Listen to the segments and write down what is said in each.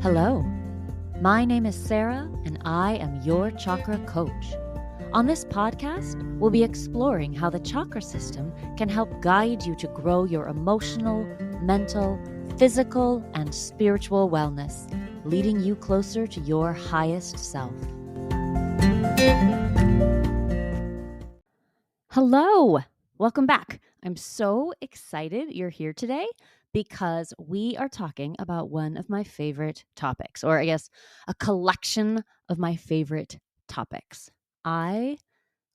Hello, my name is Sarah, and I am your chakra coach. On this podcast, we'll be exploring how the chakra system can help guide you to grow your emotional, mental, physical, and spiritual wellness, leading you closer to your highest self. Hello, welcome back. I'm so excited you're here today because we are talking about one of my favorite topics, or I guess a collection of my favorite topics. I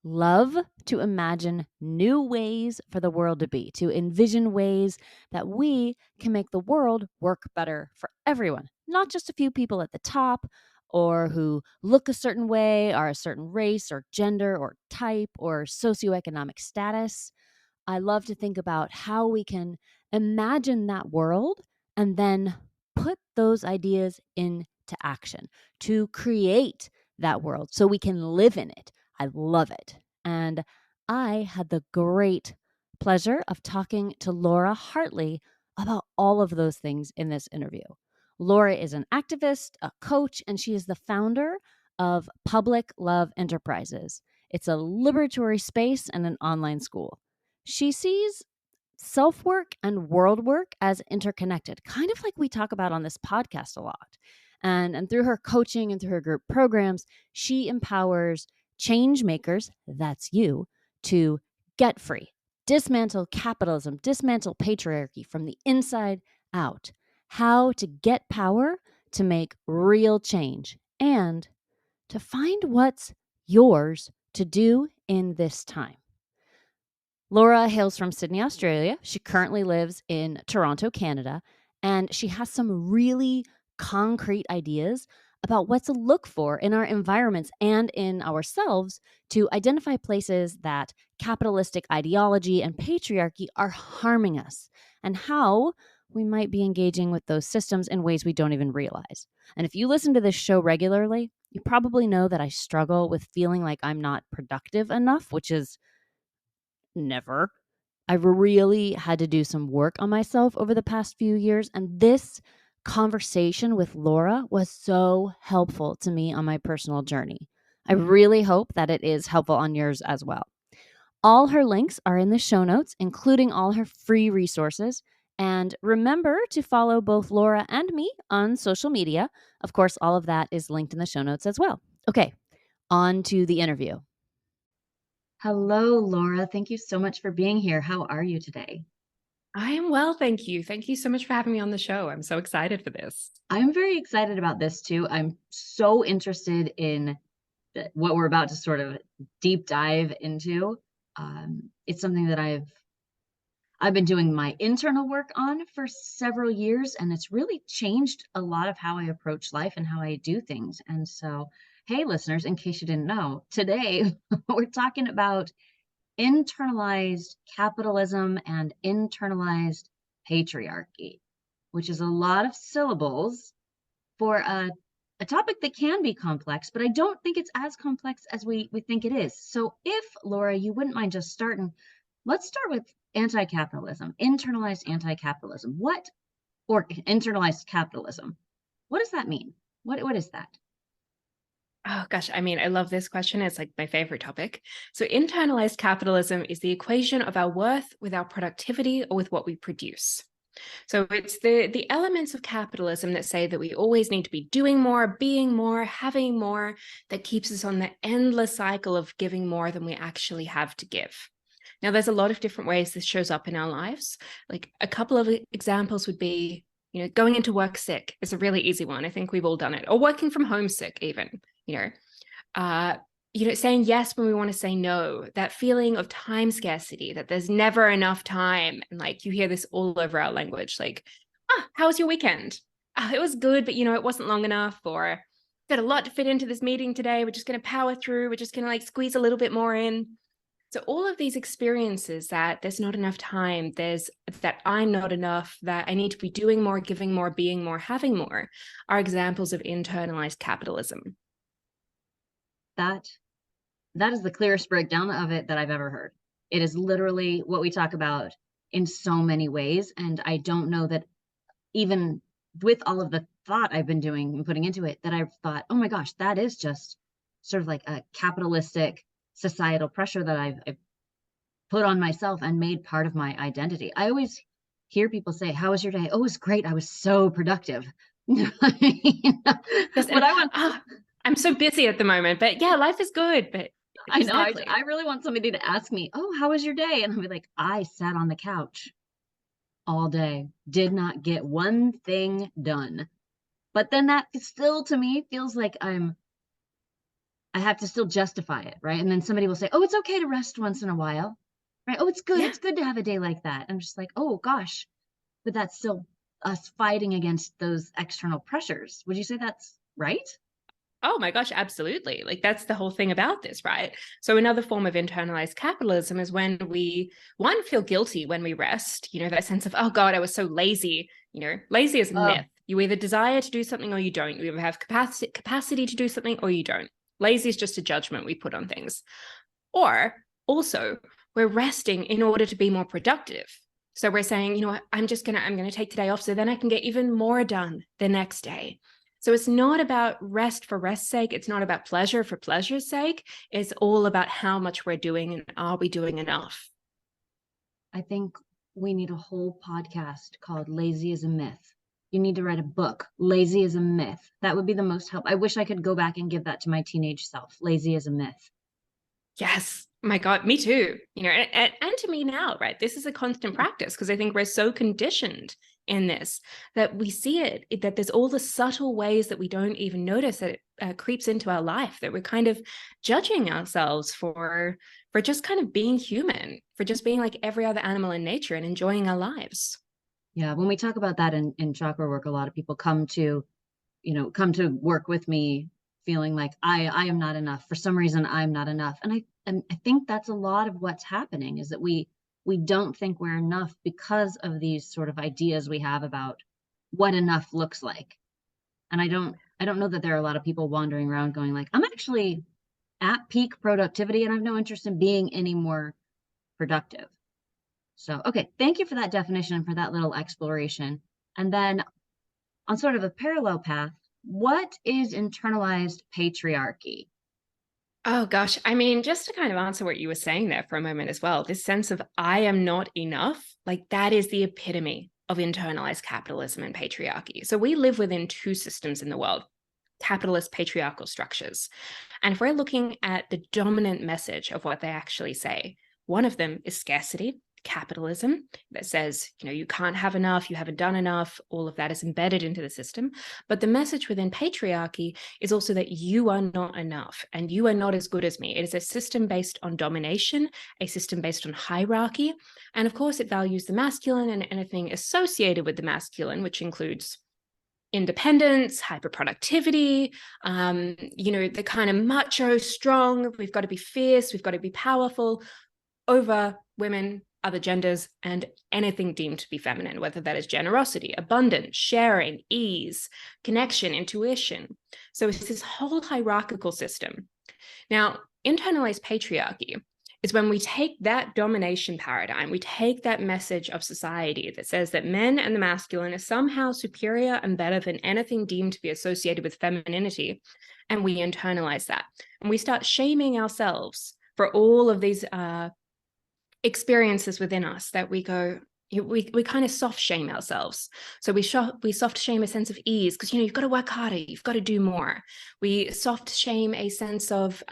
love to imagine new ways for the world to be, to envision ways that we can make the world work better for everyone, not just a few people at the top or who look a certain way, are a certain race or gender or type or socioeconomic status. I love to think about how we can imagine that world and then put those ideas into action to create that world so we can live in it. I love it. And I had the great pleasure of talking to Laura Hartley about all of those things in this interview. Laura is an activist, a coach, and she is the founder of Public Love Enterprises. It's a liberatory space and an online school. She sees self-work and world work as interconnected, kind of like we talk about on this podcast a lot. And through her coaching and through her group programs, she empowers change makers, that's you, to get free, dismantle capitalism, dismantle patriarchy from the inside out, how to get power to make real change, and to find what's yours to do in this time. Laura hails from Sydney, Australia. She currently lives in Toronto, Canada, and she has some really concrete ideas about what to look for in our environments and in ourselves to identify places that capitalistic ideology and patriarchy are harming us and how we might be engaging with those systems in ways we don't even realize. And if you listen to this show regularly, you probably know that I struggle with feeling like I'm not productive enough, which is never. I've really had to do some work on myself over the past few years, and this conversation with Laura was so helpful to me on my personal journey. I really hope that it is helpful on yours as well. All her links are in the show notes, including all her free resources. And remember to follow both Laura and me on social media. Of course, all of that is linked in the show notes as well. Okay, on to the interview. Hello, Laura. Thank you so much for being here. How are you today? I am well, thank you. Thank you so much for having me on the show. I'm so excited for this. I'm very excited about this too. I'm so interested in what we're about to sort of deep dive into. It's something that I've been doing my internal work on for several years, and it's really changed a lot of how I approach life and how I do things. And so, hey, listeners, in case you didn't know, today we're talking about internalized capitalism and internalized patriarchy, which is a lot of syllables for a topic that can be complex, but I don't think it's as complex as we think it is. So if, Laura, you wouldn't mind just starting, let's start with anti-capitalism, internalized anti-capitalism. Or internalized capitalism. What does that mean? What is that? Oh gosh, I mean, I love this question. It's like my favorite topic. So internalized capitalism is the equation of our worth with our productivity or with what we produce. So it's the elements of capitalism that say that we always need to be doing more, being more, having more, that keeps us on the endless cycle of giving more than we actually have to give. Now, there's a lot of different ways this shows up in our lives. Like a couple of examples would be, going into work sick is a really easy one. I think we've all done it, or working from home sick even, uh, saying yes when we want to say no, that feeling of time scarcity, that there's never enough time. And like, you hear this all over our language, like, how was your weekend? It was good, but it wasn't long enough, or got a lot to fit into this meeting today. We're just going to power through. We're just going to like squeeze a little bit more in. So all of these experiences that there's not enough time, there's that I'm not enough, that I need to be doing more, giving more, being more, having more, are examples of internalized capitalism. That is the clearest breakdown of it that I've ever heard. It is literally what we talk about in so many ways. And I don't know that even with all of the thought I've been doing and putting into it, that I've thought, oh my gosh, that is just sort of like a capitalistic societal pressure that I've put on myself and made part of my identity. I always hear people say, "How was your day?" "Oh, it was great. I was so productive." You know, Yes, but and I want, I'm so busy at the moment, but yeah, life is good. But I know, exactly. I really want somebody to ask me, "Oh, how was your day?" And I'll be like, "I sat on the couch all day, did not get one thing done." But then that still to me feels like I have to still justify it, right? And then somebody will say, "Oh, it's okay to rest once in a while." Right? "Oh, it's good. Yeah. It's good to have a day like that." I'm just like, "Oh gosh." But that's still us fighting against those external pressures. Would you say that's right? Oh my gosh, absolutely. Like that's the whole thing about this, right? So another form of internalized capitalism is when we one feel guilty when we rest, that sense of, oh God, I was so lazy. Lazy is a Oh, myth. You either desire to do something or you don't. You either have capacity to do something or you don't. Lazy is just a judgment we put on things. Or also, we're resting in order to be more productive. So we're saying, what, I'm gonna take today off so then I can get even more done the next day. So it's not about rest for rest's sake. It's not about pleasure for pleasure's sake. It's all about how much we're doing and are we doing enough? I think we need a whole podcast called Lazy is a Myth. You need to write a book, Lazy is a Myth. That would be the most help. I wish I could go back and give that to my teenage self. Lazy is a myth. Yes. My God, me too. And to me now, right? This is a constant practice because I think we're so conditioned in this that we see that there's all the subtle ways that we don't even notice that it creeps into our life, that we're kind of judging ourselves for just kind of being human, for just being like every other animal in nature and enjoying our lives. Yeah, when we talk about that in chakra work, a lot of people come to work with me feeling like I am not enough. For some reason, I'm not enough. And I think that's a lot of what's happening is that we don't think we're enough because of these sort of ideas we have about what enough looks like. And I don't know that there are a lot of people wandering around going like, I'm actually at peak productivity and I have no interest in being any more productive. So, okay, thank you for that definition and for that little exploration. And then on sort of a parallel path, what is internalized patriarchy? Oh gosh, I mean, just to kind of answer what you were saying there for a moment as well, this sense of I am not enough, like that is the epitome of internalized capitalism and patriarchy. So we live within two systems in the world, capitalist patriarchal structures. And if we're looking at the dominant message of what they actually say, one of them is scarcity, capitalism, that says, you can't have enough, you haven't done enough, all of that is embedded into the system. But the message within patriarchy is also that you are not enough and you are not as good as me. It is a system based on domination, a system based on hierarchy. And of course, it values the masculine and anything associated with the masculine, which includes independence, hyperproductivity, the kind of macho, strong, we've got to be fierce, we've got to be powerful over women, other genders, and anything deemed to be feminine, whether that is generosity, abundance, sharing, ease, connection, intuition. So it's this whole hierarchical system. Now, internalized patriarchy is when we take that domination paradigm, we take that message of society that says that men and the masculine are somehow superior and better than anything deemed to be associated with femininity, and we internalize that. And we start shaming ourselves for all of these experiences within us that we go, we kind of soft shame ourselves. So we soft shame a sense of ease because you've got to work harder, you've got to do more. We soft shame a sense of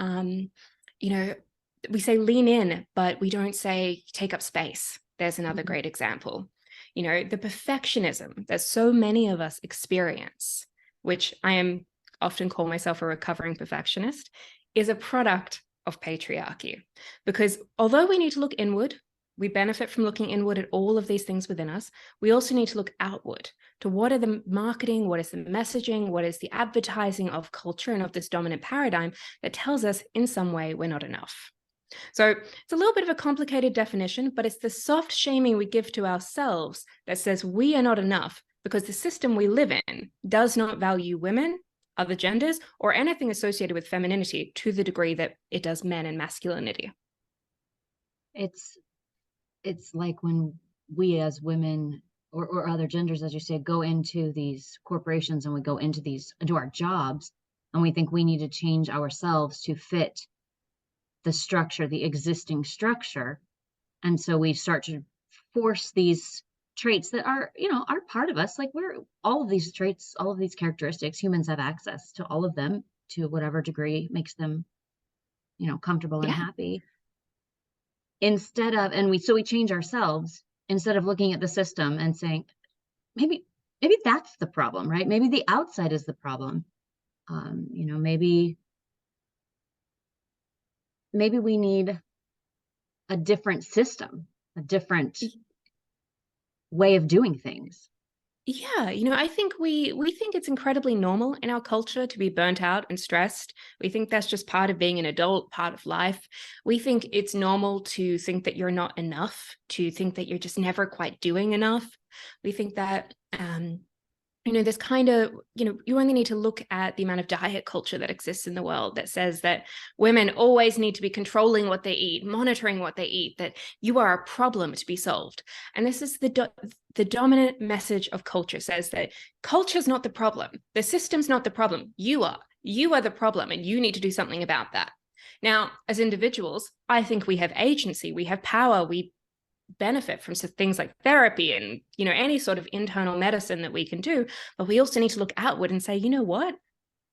we say lean in, but we don't say take up space. There's another Mhm. great example. The perfectionism that so many of us experience, which I am often call myself a recovering perfectionist, is a product of patriarchy. Because although we need to look inward, we benefit from looking inward at all of these things within us. We also need to look outward to what are the marketing, what is the messaging, what is the advertising of culture and of this dominant paradigm that tells us in some way we're not enough. So it's a little bit of a complicated definition, but it's the soft shaming we give to ourselves that says we are not enough because the system we live in does not value women, other genders, or anything associated with femininity to the degree that it does men and masculinity. It's it's like when we as women or other genders, as you say, go into these corporations and we go into our jobs, and we think we need to change ourselves to fit the structure, the existing structure. And so we start to force these traits that are, are part of us. Like, we're all of these traits, all of these characteristics, humans have access to all of them to whatever degree makes them, comfortable and Yeah. happy. Instead of, we change ourselves instead of looking at the system and saying, maybe, maybe that's the problem, right? Maybe the outside is the problem. Maybe we need a different system, a different way of doing things. Yeah, I think we think it's incredibly normal in our culture to be burnt out and stressed. We think that's just part of being an adult, part of life. We think it's normal to think that you're not enough, to think that you're just never quite doing enough. We think that this kind of, you only need to look at the amount of diet culture that exists in the world that says that women always need to be controlling what they eat, monitoring what they eat, that you are a problem to be solved. And this is the dominant message of culture, says that culture's not the problem. The system's not the problem. You are. You are the problem, and you need to do something about that. Now, as individuals, I think we have agency, we have power, we benefit from things like therapy and any sort of internal medicine that we can do, but we also need to look outward and say, you know what,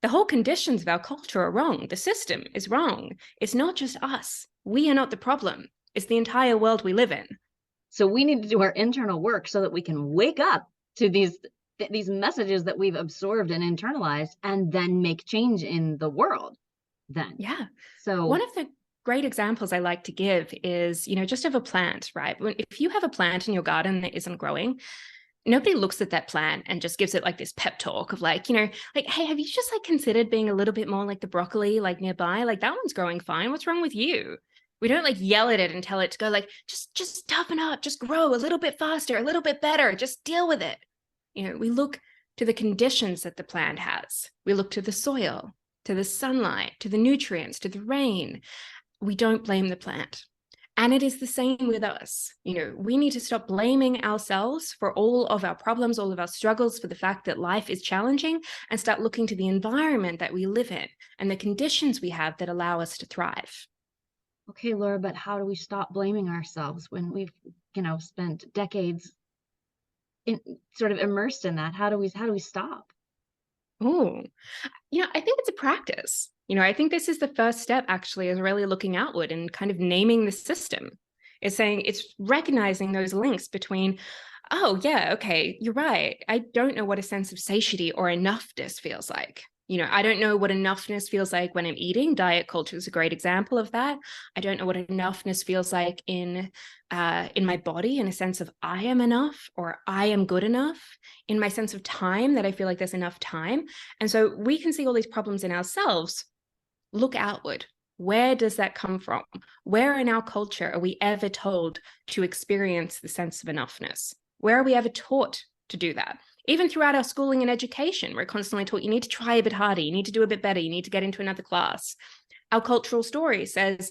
the whole conditions of our culture are wrong, the system is wrong, it's not just us, we are not the problem, it's the entire world we live in. So we need to do our internal work so that we can wake up to these messages that we've absorbed and internalized, and then make change in the world then. Yeah. So one of the great examples I like to give is, just of a plant, right? If you have a plant in your garden that isn't growing, nobody looks at that plant and just gives it like this pep talk of like, hey, have you just like considered being a little bit more like the broccoli, like nearby? Like that one's growing fine. What's wrong with you? We don't like yell at it and tell it to go like, just toughen up, just grow a little bit faster, a little bit better, just deal with it. We look to the conditions that the plant has. We look to the soil, to the sunlight, to the nutrients, to the rain. We don't blame the plant. And it is the same with us. We need to stop blaming ourselves for all of our problems, all of our struggles, for the fact that life is challenging, and start looking to the environment that we live in and the conditions we have that allow us to thrive. Okay, Laura, but how do we stop blaming ourselves when we've, spent decades sort of immersed in that? How do we stop? Oh, I think it's a practice. I think this is the first step actually, is really looking outward and kind of naming the system. It's recognizing those links between, oh yeah, okay, you're right. I don't know what a sense of satiety or enoughness feels like. I don't know what enoughness feels like when I'm eating. Diet culture is a great example of that. I don't know what enoughness feels like in my body, in a sense of I am enough or I am good enough, in my sense of time, that I feel like there's enough time. And so we can see all these problems in ourselves. Look outward. Where does that come from? Where in our culture are we ever told to experience the sense of enoughness? Where are we ever taught to do that? Even throughout our schooling and education, we're constantly taught you need to try a bit harder, you need to do a bit better, you need to get into another class. Our cultural story says,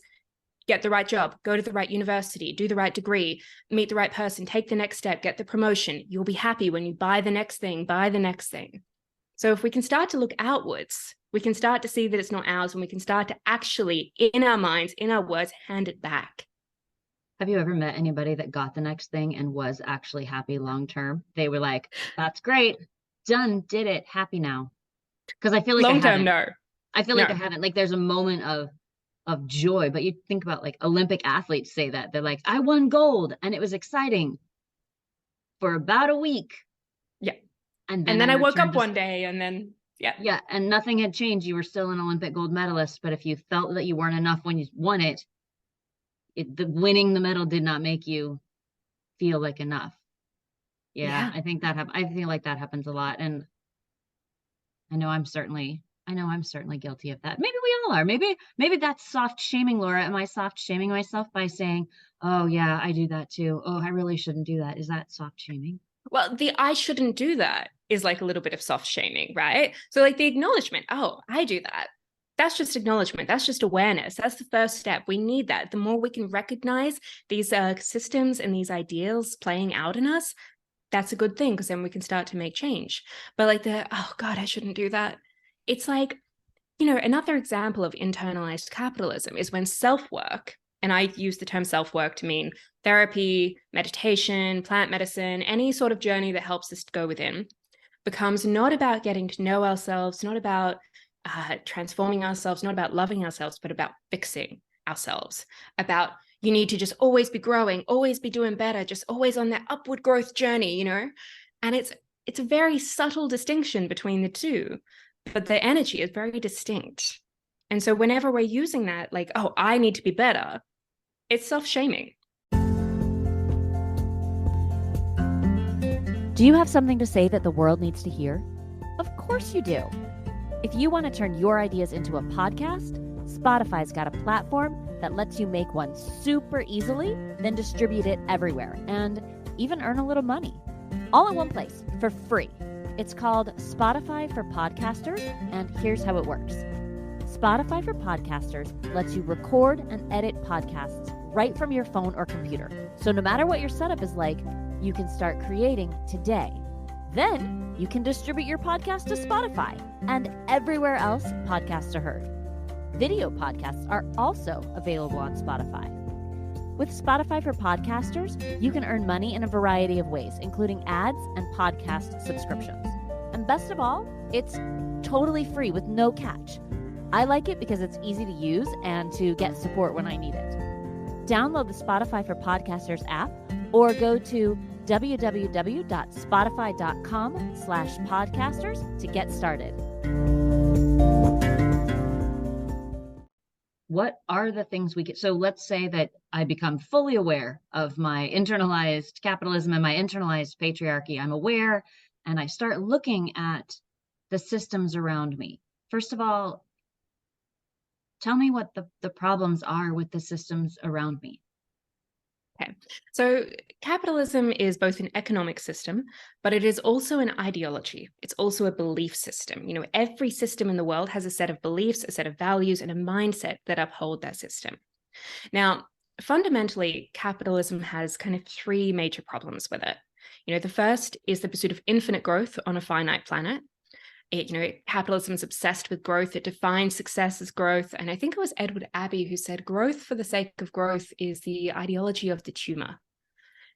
get the right job, go to the right university, do the right degree, meet the right person, take the next step, get the promotion. You'll be happy when you buy the next thing, buy the next thing. So if we can start to look outwards, we can start to see that it's not ours, and we can start to actually, in our minds, in our words, hand it back. Have you ever met anybody that got the next thing and was actually happy long term? They were like, that's great, done, did it, happy now. Because I feel like I Long term, haven't. no. I feel like I No. haven't. Like, there's a moment of joy, but you think about like Olympic athletes say that they're like, I won gold and it was exciting for about a week. Yeah. And And then I then I woke returned up to one day and then, yeah. yeah, and nothing had changed. You were still an Olympic gold medalist, but if you felt that you weren't enough when you won it, the winning the medal did not make you feel like enough. Yeah, Yeah. I feel like that happens a lot, and I know I'm certainly guilty of that. Maybe we all are. Maybe that's soft shaming, Laura. Am I soft shaming myself by saying, "Oh yeah, I do that too. Oh, I really shouldn't do that." Is that soft shaming? Well, the I shouldn't do that is like a little bit of soft shaming, right? So, like the acknowledgement, oh, I do that. That's just acknowledgement. That's just awareness. That's the first step. We need that. The more we can recognize these systems and these ideals playing out in us, that's a good thing because then we can start to make change. But like oh God, I shouldn't do that. It's like, another example of internalized capitalism is when self-work, and I use the term self-work to mean therapy, meditation, plant medicine, any sort of journey that helps us to go within, becomes not about getting to know ourselves, not about transforming ourselves, not about loving ourselves, but about fixing ourselves, about you need to just always be growing, always be doing better, just always on that upward growth journey, And it's a very subtle distinction between the two, but the energy is very distinct. And so whenever we're using that, like, oh, I need to be better, it's self-shaming. Do you have something to say that the world needs to hear? Of course you do. If you want to turn your ideas into a podcast, Spotify's got a platform that lets you make one super easily, then distribute it everywhere, and even earn a little money. All in one place, for free. It's called Spotify for Podcasters, and here's how it works. Spotify for Podcasters lets you record and edit podcasts right from your phone or computer. So no matter what your setup is like, you can start creating today. Then you can distribute your podcast to Spotify and everywhere else podcasts are heard. Video podcasts are also available on Spotify. With Spotify for Podcasters, you can earn money in a variety of ways, including ads and podcast subscriptions. And best of all, it's totally free with no catch. I like it because it's easy to use and to get support when I need it. Download the Spotify for Podcasters app or go to www.spotify.com/podcasters to get started. What are the things we get? So let's say that I become fully aware of my internalized capitalism and my internalized patriarchy. I'm aware and I start looking at the systems around me. First of all, tell me what the problems are with the systems around me. Okay, so capitalism is both an economic system, but it is also an ideology. It's also a belief system. Every system in the world has a set of beliefs, a set of values, and a mindset that uphold that system. Now, fundamentally, capitalism has kind of three major problems with it. The first is the pursuit of infinite growth on a finite planet. Capitalism is obsessed with growth. It defines success as growth. And I think it was Edward Abbey who said, growth for the sake of growth is the ideology of the tumor.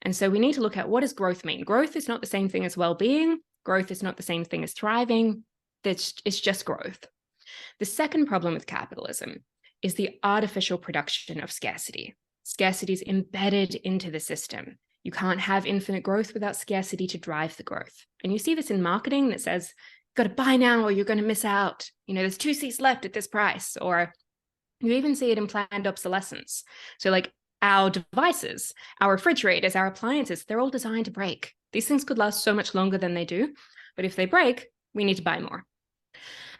And so we need to look at, what does growth mean? Growth is not the same thing as well-being. Growth is not the same thing as thriving. It's just growth. The second problem with capitalism is the artificial production of scarcity. Scarcity is embedded into the system. You can't have infinite growth without scarcity to drive the growth. And you see this in marketing that says, got to buy now or you're going to miss out. There's 2 seats left at this price. Or you even see it in planned obsolescence. So like our devices, our refrigerators, our appliances, they're all designed to break. These things could last so much longer than they do. But if they break, we need to buy more.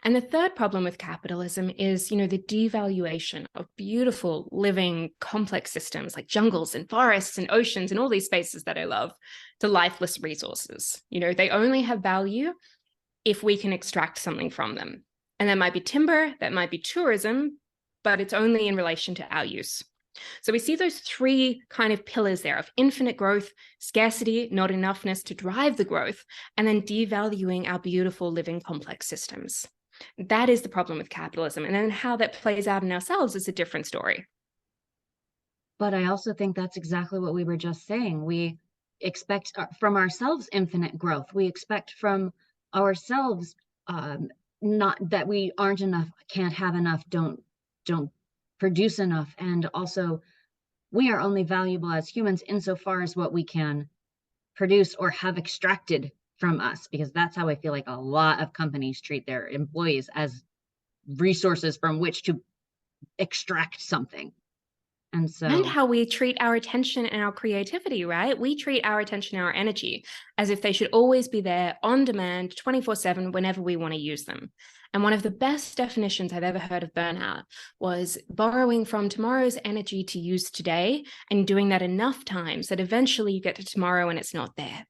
And the third problem with capitalism is, the devaluation of beautiful, living, complex systems like jungles and forests and oceans and all these spaces that I love to lifeless resources. They only have value if we can extract something from them. And that might be timber, that might be tourism, but it's only in relation to our use. So we see those three kind of pillars there of infinite growth, scarcity, not enoughness to drive the growth, and then devaluing our beautiful living complex systems. That is the problem with capitalism. And then how that plays out in ourselves is a different story. But I also think that's exactly what we were just saying. We expect from ourselves infinite growth. We expect from ourselves not that we aren't enough, can't have enough, don't produce enough. And also we are only valuable as humans insofar as what we can produce or have extracted from us, because that's how I feel like a lot of companies treat their employees, as resources from which to extract something. And how we treat our attention and our creativity, right? We treat our attention and our energy as if they should always be there on demand, 24/7, whenever we want to use them. And one of the best definitions I've ever heard of burnout was borrowing from tomorrow's energy to use today and doing that enough times that eventually you get to tomorrow and it's not there.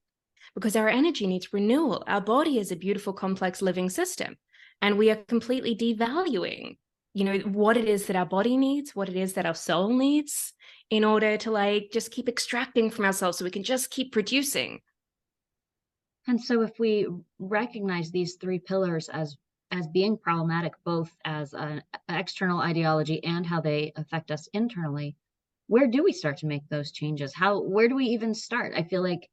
Because our energy needs renewal. Our body is a beautiful, complex living system, and we are completely devaluing what it is that our body needs, what it is that our soul needs, in order to just keep extracting from ourselves so we can just keep producing. And so if we recognize these three pillars as being problematic, both as an external ideology and how they affect us internally, where do we start to make those changes? Where do we even start? I feel like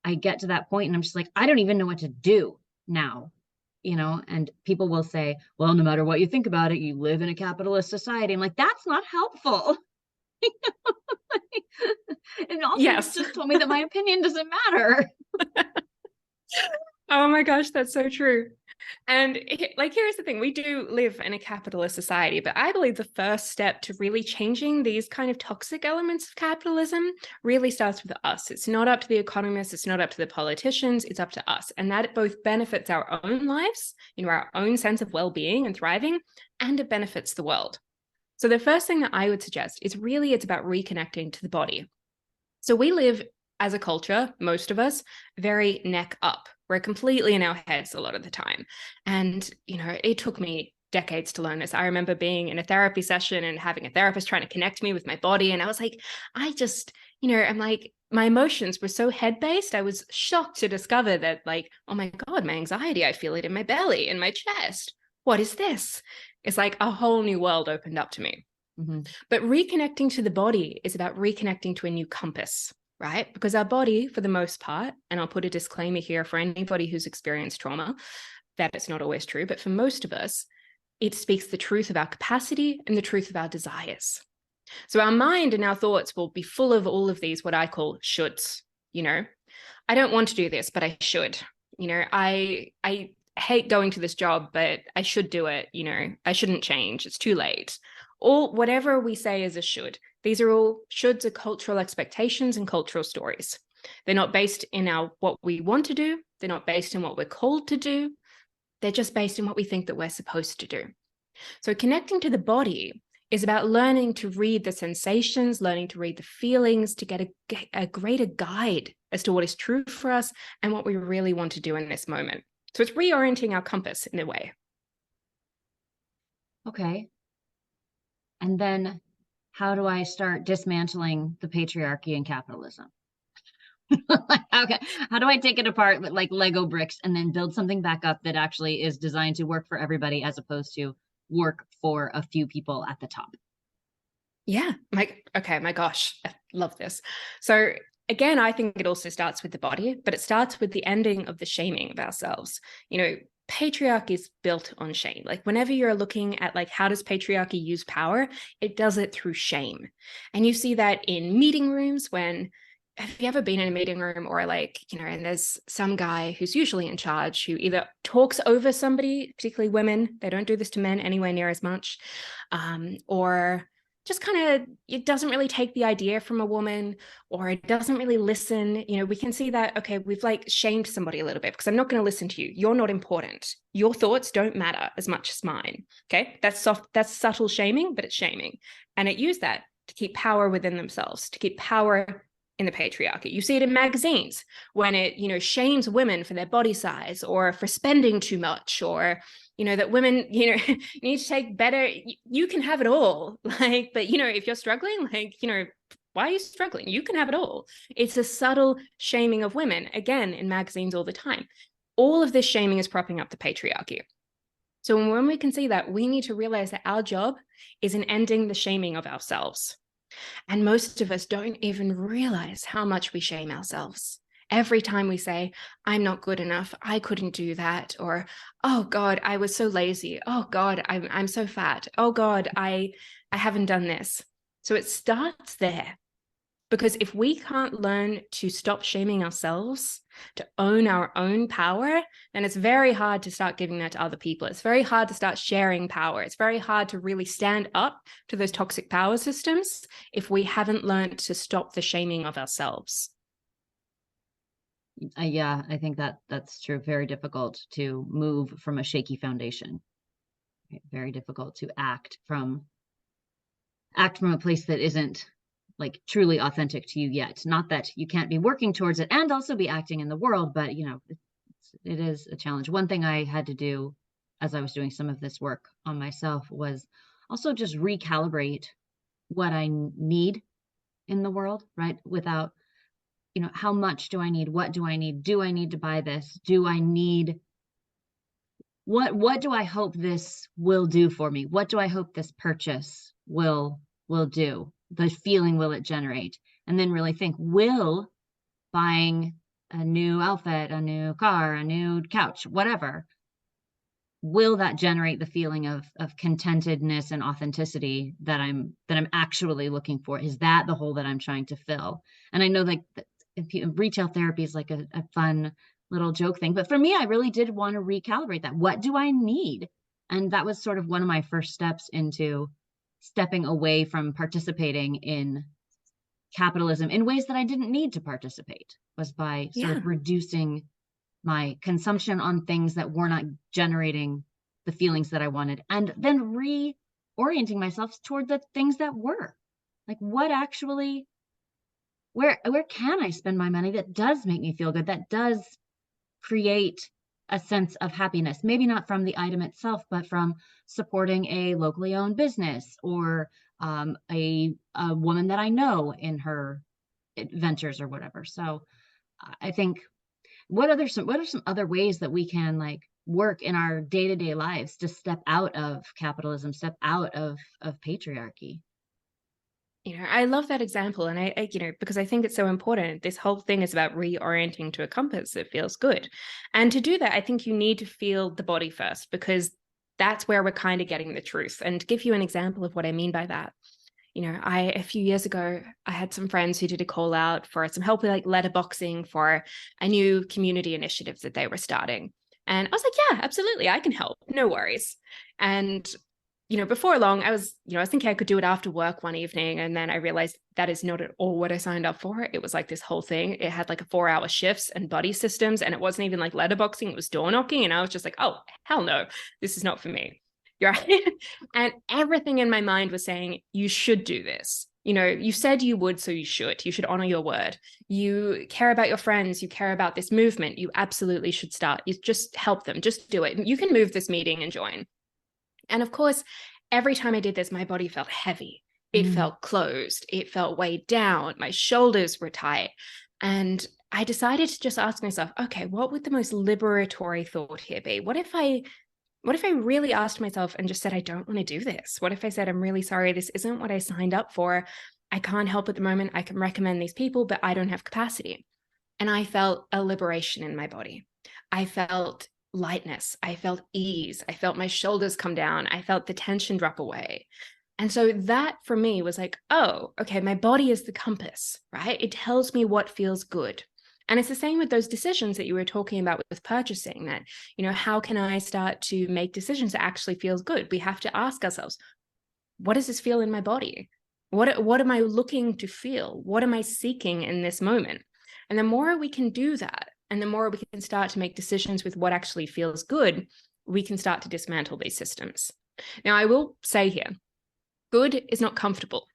I get to that point and I'm just like, I don't even know what to do now, and people will say, well, no matter what you think about it, you live in a capitalist society. I'm like, that's not helpful. And also you've Yes. just told me that my opinion doesn't matter. Oh my gosh, that's so true. And like, here's the thing, we do live in a capitalist society, but I believe the first step to really changing these kind of toxic elements of capitalism really starts with us. It's not up to the economists, it's not up to the politicians, it's up to us. And that both benefits our own lives, our own sense of well-being and thriving, and it benefits the world. So the first thing that I would suggest is really it's about reconnecting to the body. So we live as a culture, most of us, very neck up. We're completely in our heads a lot of the time. And, it took me decades to learn this. I remember being in a therapy session and having a therapist trying to connect me with my body. And I was like, I'm like, my emotions were so head-based. I was shocked to discover that, like, oh my God, my anxiety, I feel it in my belly, in my chest. What is this? It's like a whole new world opened up to me. Mm-hmm. But reconnecting to the body is about reconnecting to a new compass, right? Because our body, for the most part, and I'll put a disclaimer here for anybody who's experienced trauma, that it's not always true, but for most of us, it speaks the truth of our capacity and the truth of our desires. So our mind and our thoughts will be full of all of these, what I call shoulds. I don't want to do this, but I should. I hate going to this job, but I should do it. I shouldn't change. It's too late. All whatever we say is a should. These are all shoulds of cultural expectations and cultural stories. They're not based in what we want to do. They're not based in what we're called to do. They're just based in what we think that we're supposed to do. So connecting to the body is about learning to read the sensations, learning to read the feelings, to get a greater guide as to what is true for us and what we really want to do in this moment. So it's reorienting our compass in a way. Okay. And then how do I start dismantling the patriarchy and capitalism? Okay. How do I take it apart with like Lego bricks and then build something back up that actually is designed to work for everybody as opposed to work for a few people at the top? Yeah. My gosh, I love this. So again, I think it also starts with the body, but it starts with the ending of the shaming of ourselves. Patriarchy is built on shame. Like whenever you're looking at like how does patriarchy use power, it does it through shame. And you see that in meeting rooms when have you ever been in a meeting room or like, and there's some guy who's usually in charge who either talks over somebody, particularly women, they don't do this to men anywhere near as much, or just kind of, it doesn't really take the idea from a woman or it doesn't really listen. We can see that, okay, we've like shamed somebody a little bit because I'm not going to listen to you. You're not important. Your thoughts don't matter as much as mine. Okay. That's subtle shaming, but it's shaming. And it used that to keep power within themselves, to keep power in the patriarchy. You see it in magazines when it, shames women for their body size or for spending too much or, that women, need to take better, you can have it all. But, if you're struggling, why are you struggling? You can have it all. It's a subtle shaming of women, again, in magazines all the time. All of this shaming is propping up the patriarchy. So when we can see that, we need to realize that our job is in ending the shaming of ourselves. And most of us don't even realize how much we shame ourselves. Every time we say, I'm not good enough, I couldn't do that, or, oh God, I was so lazy. Oh God, I'm so fat. Oh God, I haven't done this. So it starts there. Because if we can't learn to stop shaming ourselves, to own our own power, then it's very hard to start giving that to other people. It's very hard to start sharing power. It's very hard to really stand up to those toxic power systems if we haven't learned to stop the shaming of ourselves. Yeah, I think that's true. Very difficult to move from a shaky foundation. Very difficult to act from a place that isn't like truly authentic to you yet. Not that you can't be working towards it and also be acting in the world, but it is a challenge. One thing I had to do as I was doing some of this work on myself was also just recalibrate what I need in the world, right? Without how much do I need? What do I need? Do I need to buy this? Do I need what do I hope this will do for me? What do I hope this purchase will do? The feeling will it generate? And then really think, will buying a new outfit, a new car, a new couch, whatever, will that generate the feeling of contentedness and authenticity that I'm actually looking for? Is that the hole that I'm trying to fill? And I know like retail therapy is like a fun little joke thing, but for me, I really did want to recalibrate that. What do I need? And that was sort of one of my first steps into stepping away from participating in capitalism in ways that I didn't need to participate, was by sort of reducing my consumption on things that were not generating the feelings that I wanted, and then reorienting myself toward the things that were. Like, what actually, where can I spend my money that does make me feel good, that does create a sense of happiness? Maybe not from the item itself, but from supporting a locally owned business, or a woman that I know in her ventures or whatever. So I think, what are some other ways that we can like work in our day-to-day lives to step out of capitalism, step out of patriarchy? I love that example. And I because I think it's so important. This whole thing is about reorienting to a compass that feels good. And to do that, I think you need to feel the body first, because that's where we're kind of getting the truth. And to give you an example of what I mean by that, a few years ago, I had some friends who did a call out for some help with like letterboxing for a new community initiative that they were starting. And I was like, yeah, absolutely, I can help. No worries. And before long, I was thinking I could do it after work one evening. And then I realized that is not at all what I signed up for. It was like this whole thing. It had like a 4-hour shifts and buddy systems. And it wasn't even like letterboxing, it was door knocking. And I was just like, oh, hell no, this is not for me. You're right. And everything in my mind was saying, you should do this. You said you would, so you should. You should honor your word. You care about your friends. You care about this movement. You absolutely should start. You just help them. Just do it. You can move this meeting and join. And of course, every time I did this, my body felt heavy. It felt closed. It felt weighed down. My shoulders were tight. And I decided to just ask myself, okay, what would the most liberatory thought here be? What if I really asked myself and just said, I don't want to do this? What if I said, I'm really sorry, this isn't what I signed up for. I can't help at the moment. I can recommend these people, but I don't have capacity. And I felt a liberation in my body. I felt lightness. I felt ease. I felt my shoulders come down. I felt the tension drop away. And so that for me was like, oh, okay, my body is the compass, right? It tells me what feels good. And it's the same with those decisions that you were talking about with purchasing, that, how can I start to make decisions that actually feels good? We have to ask ourselves, what does this feel in my body? What am I looking to feel? What am I seeking in this moment? And the more we can do that, and the more we can start to make decisions with what actually feels good, we can start to dismantle these systems. Now, I will say here, good is not comfortable.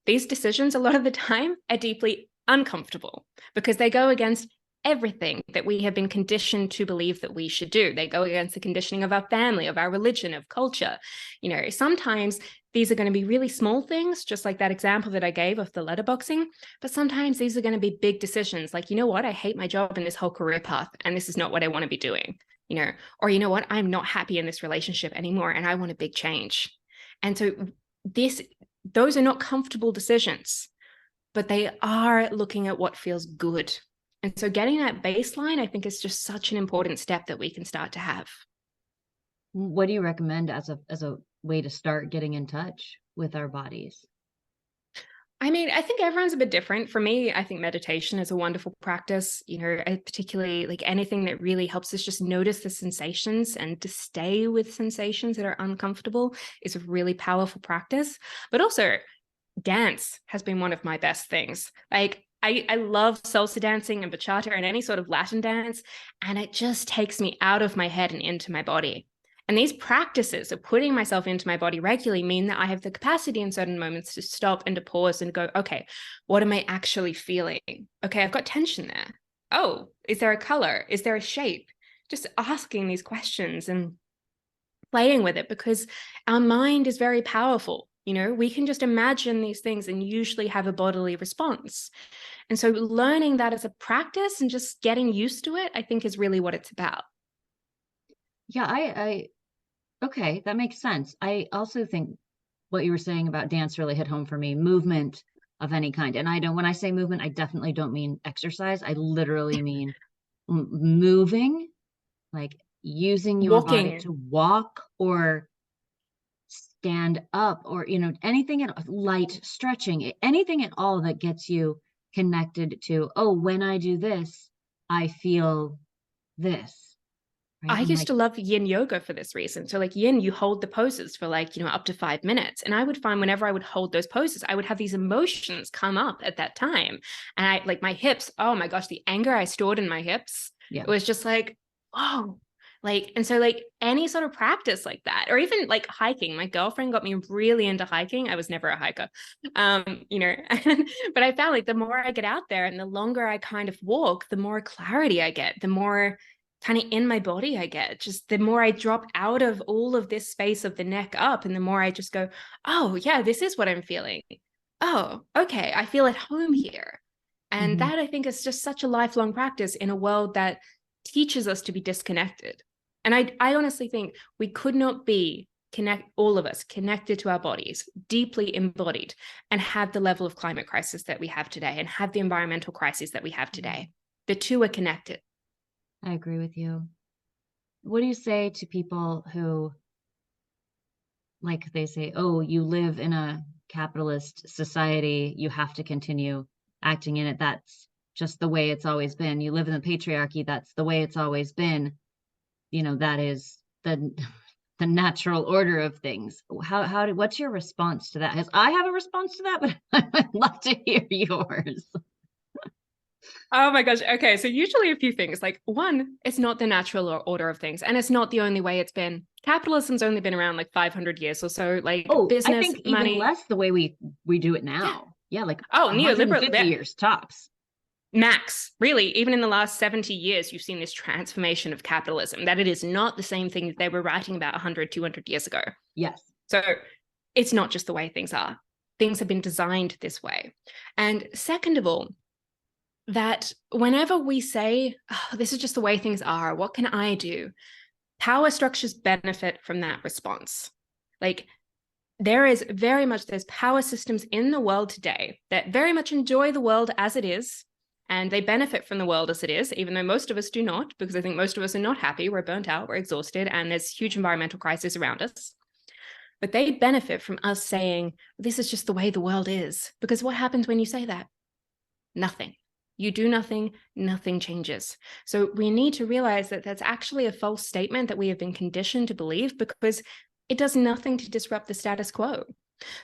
These decisions, a lot of the time, are deeply uncomfortable because they go against everything that we have been conditioned to believe that we should do. They go against the conditioning of our family, of our religion, of culture. Sometimes these are going to be really small things, just like that example that I gave of the letterboxing. But sometimes these are going to be big decisions, like, I hate my job in this whole career path, and this is not what I want to be doing. Or I'm not happy in this relationship anymore, and I want a big change. And so those are not comfortable decisions, but they are looking at what feels good. And so getting that baseline, I think, is just such an important step that we can start to have. What do you recommend as a way to start getting in touch with our bodies? I mean, I think everyone's a bit different. For me, I think meditation is a wonderful practice, particularly like anything that really helps us just notice the sensations and to stay with sensations that are uncomfortable is a really powerful practice. But also, dance has been one of my best things. Like, I love salsa dancing and bachata and any sort of Latin dance, and it just takes me out of my head and into my body. And these practices of putting myself into my body regularly mean that I have the capacity in certain moments to stop and to pause and go, okay, what am I actually feeling? Okay, I've got tension there. Oh, is there a color? Is there a shape? Just asking these questions and playing with it, because our mind is very powerful. You know, we can just imagine these things and usually have a bodily response. And so learning that as a practice and just getting used to it, I think is really what it's about. Yeah, okay, that makes sense. I also think what you were saying about dance really hit home for me. Movement of any kind. And I don't, when I say movement, I definitely don't mean exercise. I literally mean moving, like using your body Walking. to walk or stand up, or anything at light stretching, anything at all that gets you connected to, oh, when I do this, I feel this, right? I I'm used like, to love yin yoga for this reason. So like yin, you hold the poses for like, up to 5 minutes. And I would find whenever I would hold those poses, I would have these emotions come up at that time. And I like my hips, oh my gosh, the anger I stored in my hips, yeah. it was just like, oh, like, and so like any sort of practice like that, or even like hiking. My girlfriend got me really into hiking. I was never a hiker. But I found like the more I get out there and the longer I kind of walk, the more clarity I get, the more kind of in my body I get. Just the more I drop out of all of this space of the neck up, and the more I just go, oh yeah, this is what I'm feeling. Oh, okay, I feel at home here. And Hmm. that, I think, is just such a lifelong practice in a world that teaches us to be disconnected. And I honestly think we could not be all of us connected to our bodies, deeply embodied, and have the level of climate crisis that we have today, and have the environmental crises that we have today. The two are connected. I agree with you. What do you say to people who, like, they say, oh, you live in a capitalist society, you have to continue acting in it. That's just the way it's always been. You live in the patriarchy, that's the way it's always been. That is the natural order of things. What's your response to that? Because I have a response to that, but I'd love to hear yours. Oh my gosh. Okay. So usually a few things. Like one, it's not the natural order of things. And it's not the only way it's been. Capitalism's only been around like 500 years or so. Like Oh, I business, think even money. less the way we do it Yeah. now. Yeah, like Oh, neoliberal. 150 Yeah. years tops. Max. Really, even in the last 70 years, you've seen this transformation of capitalism, that it is not the same thing that they were writing about 100, 200 years ago. Yes. So it's not just the way things are. Things have been designed this way. And second of all, that whenever we say, oh, this is just the way things are, what can I do? Power structures benefit from that response. Like there's power systems in the world today that very much enjoy the world as it is, and they benefit from the world as it is, even though most of us do not, because I think most of us are not happy. We're burnt out, we're exhausted, and there's huge environmental crisis around us. But they benefit from us saying, this is just the way the world is. Because what happens when you say that? Nothing. You do nothing, nothing changes. So we need to realize that that's actually a false statement that we have been conditioned to believe, because it does nothing to disrupt the status quo.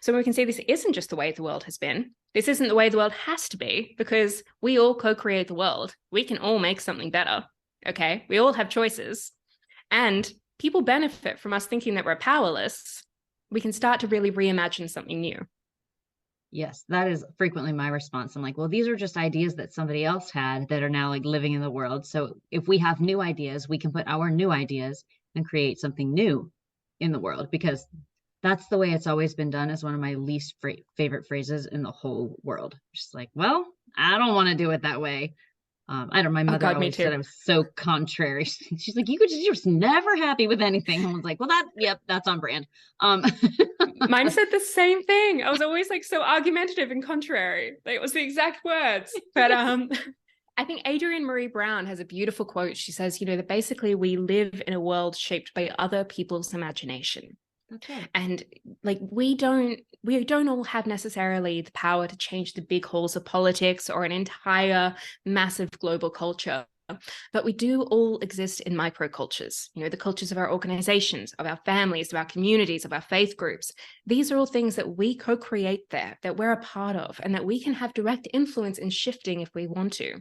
So we can say this isn't just the way the world has been. This isn't the way the world has to be, because we all co-create the world. We can all make something better. Okay. We all have choices. And people benefit from us thinking that we're powerless. We can start to really reimagine something new. Yes, that is frequently my response. I'm like, well, these are just ideas that somebody else had that are now like living in the world. So if we have new ideas, we can put our new ideas and create something new in the world, because that's the way it's always been done, is one of my least favorite phrases in the whole world. Just like, well, I don't want to do it that way. I don't. My Oh mother God, me always said too. I was so contrary. She's like, you're just never happy with anything. I was like, well, yep, that's on brand. Mine said the same thing. I was always like so argumentative and contrary. Like, it was the exact words. But I think Adrienne Marie Brown has a beautiful quote. She says, that basically we live in a world shaped by other people's imagination. That's right. And like we don't all have necessarily the power to change the big halls of politics or an entire massive global culture. But we do all exist in microcultures, the cultures of our organizations, of our families, of our communities, of our faith groups. These are all things that we co-create there, that we're a part of, and that we can have direct influence in shifting if we want to.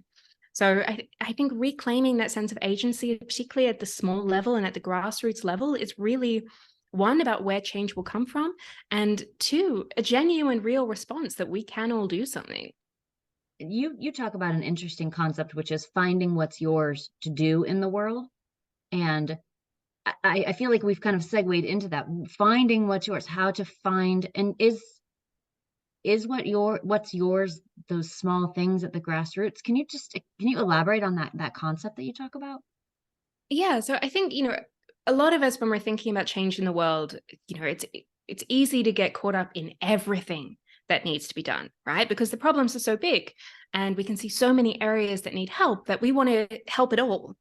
So I think reclaiming that sense of agency, particularly at the small level and at the grassroots level, is really, one, about where change will come from, and two, a genuine, real response that we can all do something. You talk about an interesting concept, which is finding what's yours to do in the world. And I feel like we've kind of segued into that, finding what's yours, how to find, and is what's yours, those small things at the grassroots. Can you elaborate on that concept that you talk about? Yeah, so I think, a lot of us, when we're thinking about changing the world, it's easy to get caught up in everything that needs to be done, right? Because the problems are so big and we can see so many areas that need help that we want to help it all.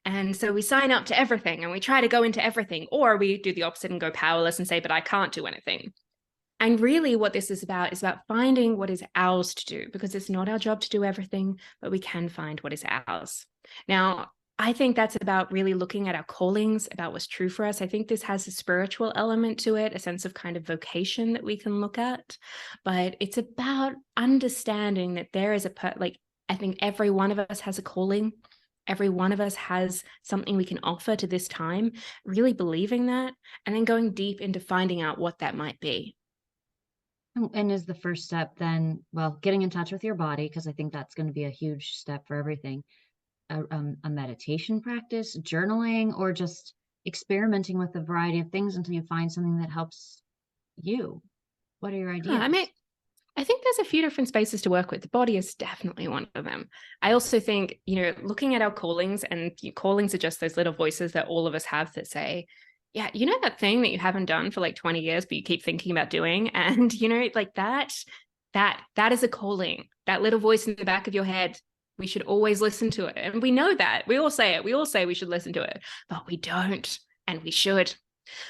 And so we sign up to everything and we try to go into everything, or we do the opposite and go powerless and say, but I can't do anything. And really what this is about finding what is ours to do, because it's not our job to do everything, but we can find what is ours. Now, I think that's about really looking at our callings, about what's true for us. I think this has a spiritual element to it, a sense of kind of vocation that we can look at. But it's about understanding that there is I think every one of us has a calling. Every one of us has something we can offer to this time, really believing that, and then going deep into finding out what that might be. And is the first step then, well, getting in touch with your body, because I think that's going to be a huge step for everything. A meditation practice, journaling, or just experimenting with a variety of things until you find something that helps you. What are your Yeah, ideas? I think there's a few different spaces to work with. The body is definitely one of them. I also think, looking at our callings, and callings are just those little voices that all of us have that say, yeah, that thing that you haven't done for like 20 years, but you keep thinking about doing. And, like that is a calling. That little voice in the back of your head, we should always listen to it. And we know that. We all say it. We all say we should listen to it, but we don't. And we should.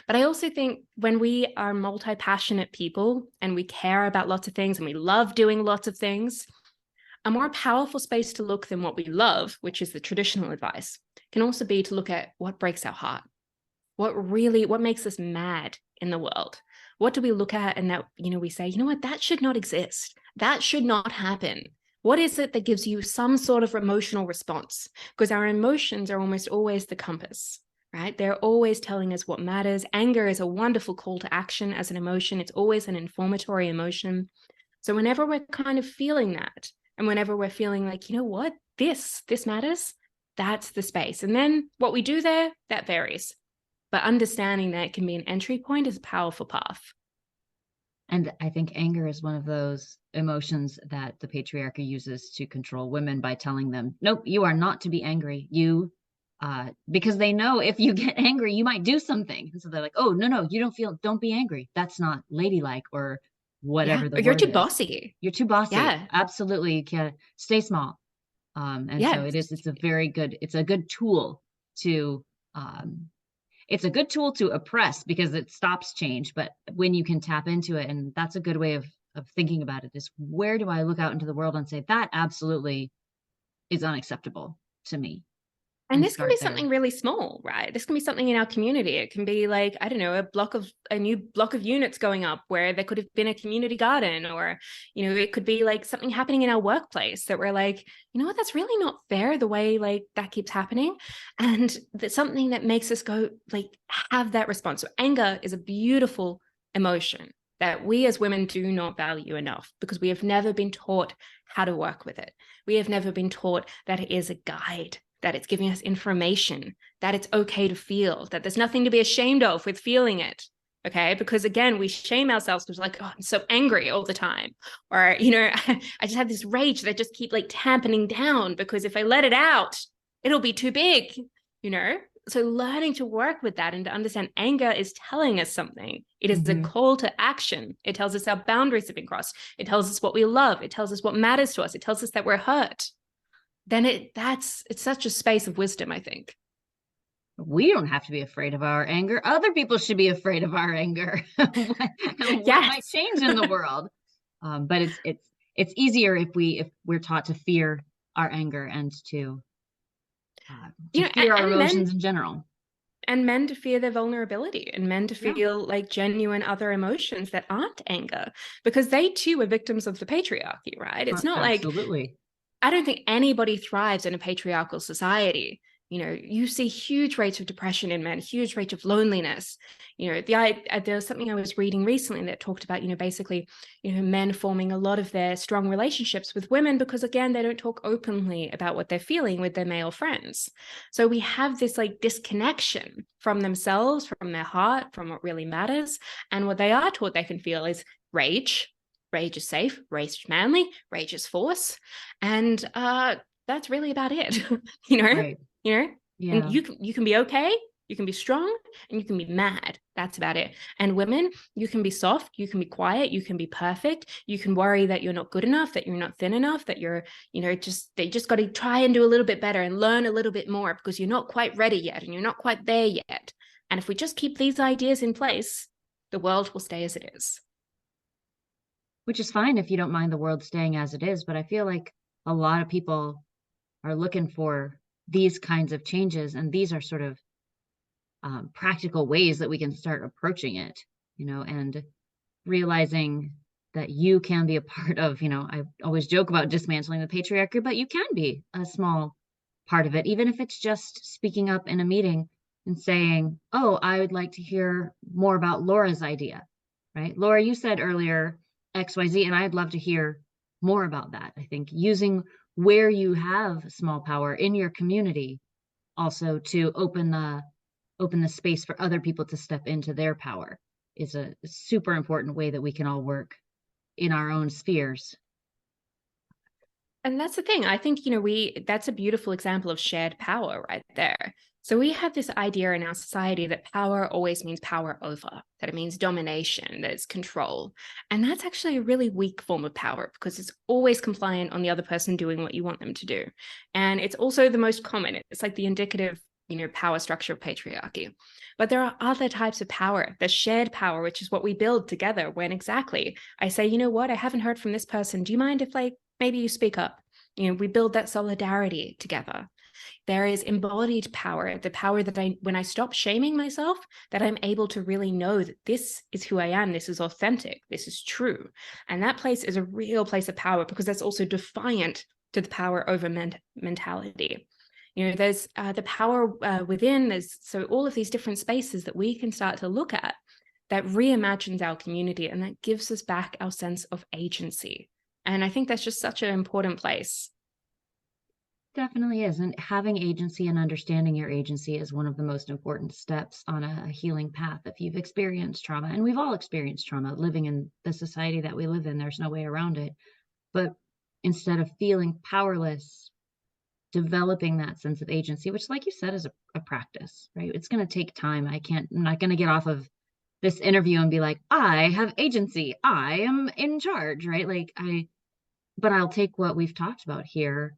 But I also think when we are multi-passionate people and we care about lots of things and we love doing lots of things, a more powerful space to look than what we love, which is the traditional advice, can also be to look at what breaks our heart. What makes us mad in the world? What do we look at and that, we say, what, that should not exist. That should not happen. What is it that gives you some sort of emotional response? Because our emotions are almost always the compass, right? They're always telling us what matters. Anger is a wonderful call to action as an emotion. It's always an informatory emotion. So whenever we're kind of feeling that, and whenever we're feeling like, what, this matters, that's the space. And then what we do there, that varies. But understanding that it can be an entry point is a powerful path. And I think anger is one of those emotions that the patriarchy uses to control women by telling them, nope, you are not to be angry. Because they know if you get angry, you might do something. And so they're like, oh, no, don't be angry. That's not ladylike, or Yeah, whatever the or you're word too is. bossy. You're too bossy. Yeah. Absolutely. You can't stay small. And so Yeah. it's a good tool to, it's a good tool to oppress because it stops change. But when you can tap into it, and that's a good way of thinking about it, is where do I look out into the world and say that absolutely is unacceptable to me, And and this can be start there. something really small, right? This can be something in our community. It can be like, I don't know, a new block of units going up where there could have been a community garden, or, it could be like something happening in our workplace that we're like, what, that's really not fair the way like that keeps happening. And that's something that makes us go like, have that response. So anger is a beautiful emotion that we as women do not value enough because we have never been taught how to work with it. We have never been taught that it is a guide, that it's giving us information, that it's okay to feel, that there's nothing to be ashamed of with feeling it. Okay. Because again, we shame ourselves because like, oh, I'm so angry all the time. Or, I just have this rage that just keep like tamping down because if I let it out, it'll be too big, So learning to work with that and to understand anger is telling us something. It is a call to action. It tells us our boundaries have been crossed. It tells us what we love. It tells us what matters to us. It tells us that we're hurt. Then it's such a space of wisdom, I think. We don't have to be afraid of our anger. Other people should be afraid of our anger. What might Yes. change in the world? But it's easier if we're taught to fear our anger and to fear our and men emotions in general. and men to fear their vulnerability, and men to Yeah. feel like genuine other emotions that aren't anger, because they too are victims of the patriarchy, right? It's not like, Absolutely. I don't think anybody thrives in a patriarchal society. You see huge rates of depression in men, huge rates of loneliness. There was something I was reading recently that talked about, basically, men forming a lot of their strong relationships with women because, again, they don't talk openly about what they're feeling with their male friends. So we have this like disconnection from themselves, from their heart, from what really matters. And what they are taught they can feel is rage. Rage is safe, rage is manly, rage is force. And that's really about it, Right. and Yeah. you can be okay, you can be strong, and you can be mad. That's about it. And women, you can be soft, you can be quiet, you can be perfect, you can worry that you're not good enough, that you're not thin enough, that you're, they just got to try and do a little bit better and learn a little bit more because you're not quite ready yet and you're not quite there yet. And if we just keep these ideas in place, the world will stay as it is. Which is fine if you don't mind the world staying as it is, but I feel like a lot of people are looking for these kinds of changes, and these are sort of practical ways that we can start approaching it, and realizing that you can be a part of, I always joke about dismantling the patriarchy, but you can be a small part of it, even if it's just speaking up in a meeting and saying, oh, I would like to hear more about Laura's idea, right? Laura, you said earlier XYZ, and I'd love to hear more about that. I think using where you have small power in your community also to open the space for other people to step into their power is a super important way that we can all work in our own spheres. And that's the thing. I think, that's a beautiful example of shared power right there. So we have this idea in our society that power always means power over, that it means domination, that it's control. And that's actually a really weak form of power because it's always compliant on the other person doing what you want them to do. And it's also the most common. It's like the indicative, power structure of patriarchy. But there are other types of power, the shared power, which is what we build together when exactly I say, you know what, I haven't heard from this person. Do you mind if maybe you speak up? We build that solidarity together. There is embodied power, the power that when I stop shaming myself, that I'm able to really know that this is who I am, this is authentic, this is true. And that place is a real place of power because that's also defiant to the power over mentality. There's the power within, there's so all of these different spaces that we can start to look at that reimagines our community and that gives us back our sense of agency. And I think that's just such an important place. Definitely is. And having agency and understanding your agency is one of the most important steps on a healing path. If you've experienced trauma, and we've all experienced trauma living in the society that we live in, there's no way around it. But instead of feeling powerless, developing that sense of agency, which, like you said, is a practice, right? It's going to take time. I'm not going to get off of this interview and be like, I have agency, I am in charge, right? But I'll take what we've talked about here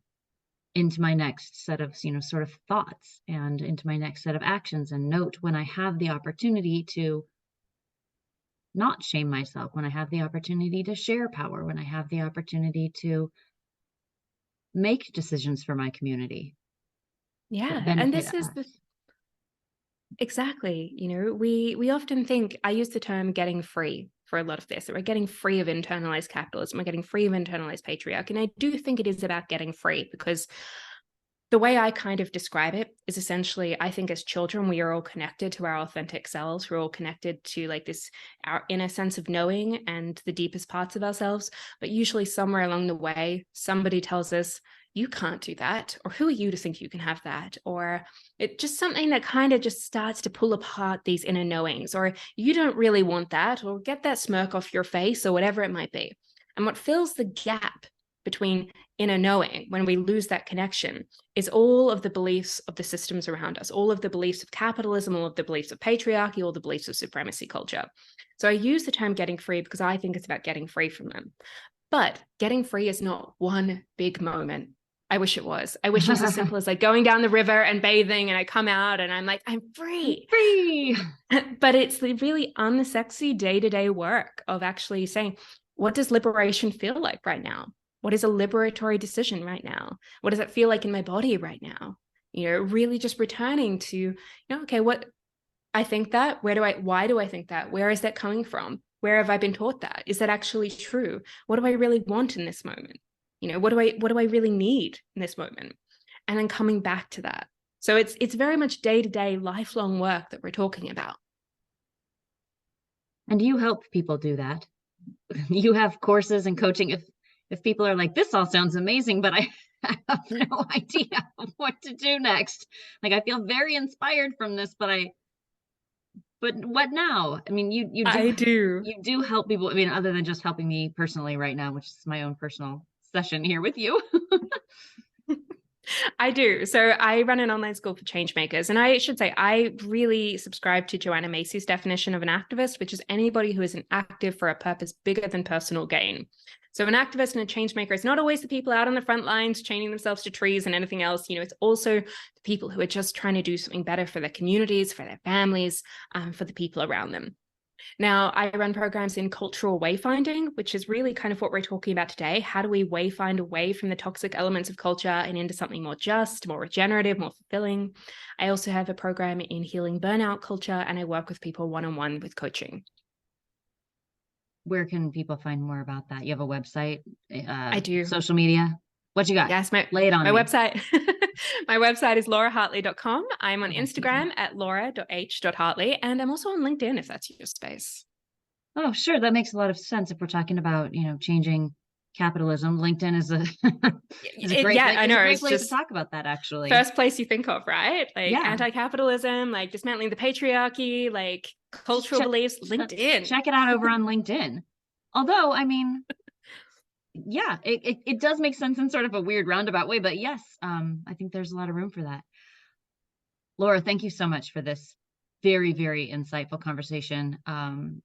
into my next set of, sort of thoughts and into my next set of actions, and note when I have the opportunity to not shame myself, when I have the opportunity to share power, when I have the opportunity to make decisions for my community. Yeah. That And benefit this is us. exactly, we often think, I use the term getting free for a lot of this. We're getting free of internalized capitalism. We're getting free of internalized patriarchy. And I do think it is about getting free because the way I kind of describe it is essentially, I think as children, we are all connected to our authentic selves. We're all connected to our inner sense of knowing and the deepest parts of ourselves. But usually somewhere along the way, somebody tells us, you can't do that. Or who are you to think you can have that? Or it's just something that kind of just starts to pull apart these inner knowings. Or you don't really want that, or get that smirk off your face, or whatever it might be. And what fills the gap between inner knowing, when we lose that connection, is all of the beliefs of the systems around us, all of the beliefs of capitalism, all of the beliefs of patriarchy, all the beliefs of supremacy culture. So I use the term getting free because I think it's about getting free from them. But getting free is not one big moment. I wish it was. I wish it was as simple as going down the river and bathing, and I come out and I'm like, I'm free. Free. But it's the really unsexy day-to-day work of actually saying, what does liberation feel like right now? What is a liberatory decision right now? What does it feel like in my body right now? Really just returning to, okay, what I think that, why do I think that? Where is that coming from? Where have I been taught that? Is that actually true? What do I really want in this moment? What do I really need in this moment? And then coming back to that. So it's very much day-to-day, lifelong work that we're talking about. And you help people do that. You have courses and coaching. If people are like, this all sounds amazing, but I have no idea what to do next. Like, I feel very inspired from this, but what now? I mean, I do. you do help people. I mean, other than just helping me personally right now, which is my own personal session here with you. I do. So I run an online school for change makers. And I should say, I really subscribe to Joanna Macy's definition of an activist, which is anybody who is an active for a purpose bigger than personal gain. So an activist and a change maker is not always the people out on the front lines chaining themselves to trees and anything else. It's also the people who are just trying to do something better for their communities, for their families, for the people around them. Now, I run programs in cultural wayfinding, which is really kind of what we're talking about today. How do we wayfind away from the toxic elements of culture and into something more just, more regenerative, more fulfilling? I also have a program in healing burnout culture, and I work with people one-on-one with coaching. Where can people find more about that? You have a website? I do. Social media? What you got? Yes, lay it on my me. Website. My website is laurahartley.com. I'm on Instagram at laura.h.hartley, and I'm also on LinkedIn if that's your space. Oh, sure. That makes a lot of sense if we're talking about, changing capitalism. LinkedIn is a great I know. great It's place just to talk about that, actually. first place you think of, right? Like Yeah. anti-capitalism, like dismantling the patriarchy, like cultural beliefs. LinkedIn. Check it out over on LinkedIn. Although, I mean, yeah, it does make sense in sort of a weird roundabout way, but yes, I think there's a lot of room for that. Laura, thank you so much for this very, very insightful conversation.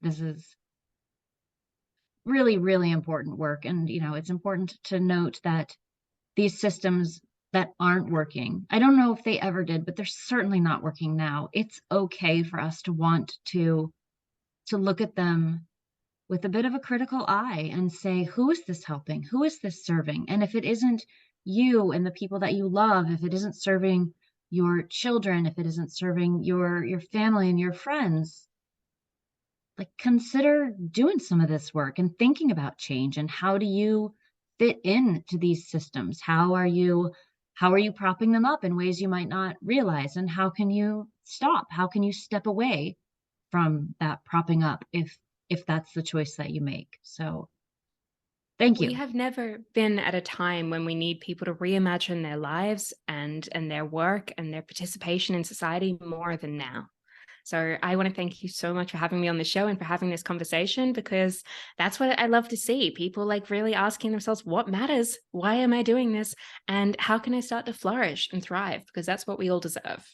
This is really, really important work. And, it's important to note that these systems that aren't working, I don't know if they ever did, but they're certainly not working now. It's okay for us to want to look at them with a bit of a critical eye and say, who is this helping? Who is this serving? And if it isn't you and the people that you love, if it isn't serving your children, if it isn't serving your family and your friends, like, consider doing some of this work and thinking about change and how do you fit into these systems? How are you propping them up in ways you might not realize? And how can you stop? How can you step away from that propping up if that's the choice that you make? So thank you. We have never been at a time when we need people to reimagine their lives and their work and their participation in society more than now. So I want to thank you so much for having me on the show and for having this conversation, because that's what I love to see. People like really asking themselves, what matters? Why am I doing this? And how can I start to flourish and thrive? Because that's what we all deserve.